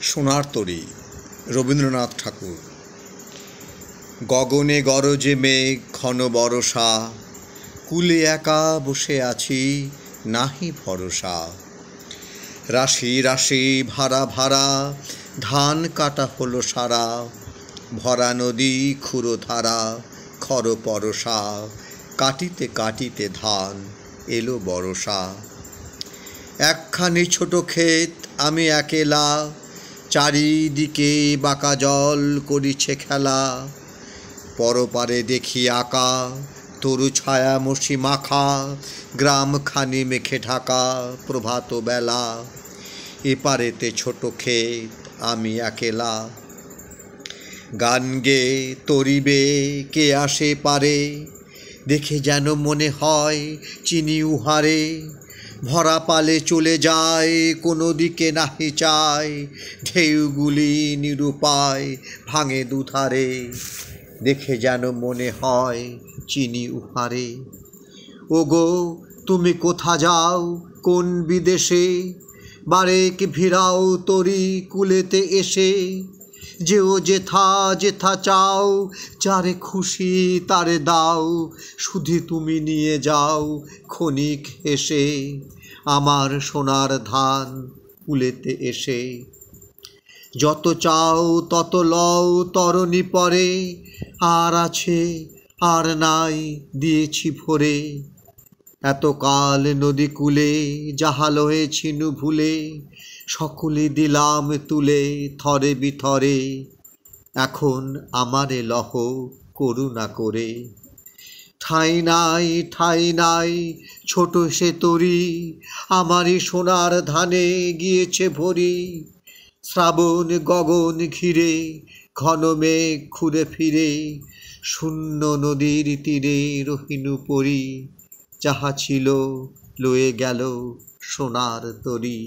সোনার তরী রবীন্দ্রনাথ ঠাকুর। গগনে গরজে মেঘ ঘন বরষা, কূলে একা বসে আছি নাহি ভরসা। রাশি রাশি ভাড়া ভাড়া ধান কাটা হলো সারা, ভরা নদী ক্ষুরধারা খর পরশা। কাটিতে কাটিতে ধান এলো বরষা। একখানি ছোট ক্ষেত আমি একেলা, চারিদিকে বাঁকা জল করিছে খেলা। পরপারে দেখি আঁকা তরু ছায়া মসি মাখা, গ্রামখানি মেখে ঢাকা প্রভাত বেলা। এপারেতে ছোট ক্ষেত আমি একেলা, গান গেয়ে তরিবে কে আসে পারে। দেখে যেন মনে হয় চিনি উহারে, ভরা পালে চলে যায় কোনো দিকে নাহি চায়। ঢেউগুলি নিরুপায় ভাঙে দুধারে, দেখে যেন মনে হয় চিনি উহারে। ওগো তুমি কোথা যাও কোন বিদেশে, বারেক ভিড়াও তরি কুলেতে এসে। যেও যেথা যেথা চাও, যারে খুশি তারে দাও, শুধু তুমি নিয়ে যাও ক্ষণিক হেসে আমার সোনার ধান কুলেতে এসে। যত চাও তত লও তরণী পরে, আর আছে আর নাই দিয়েছি ভরে। এতকাল নদী কূলে যাহা লয়েছিনু ভুলে, সকলে দিলাম তুলে থরে বিথরে। এখন আমারে লহ করুণা করে। ঠাঁই নাই ঠাঁই নাই ছোট সে তরি, আমারই সোনার ধানে গিয়েছে ভরি। শ্রাবণ গগন ঘিরে ঘন মেঘ ঘুরে ফিরে, শূন্য নদীর তীরে রহিনু পরি। যাহা ছিল লয়ে গেল সোনার তরি।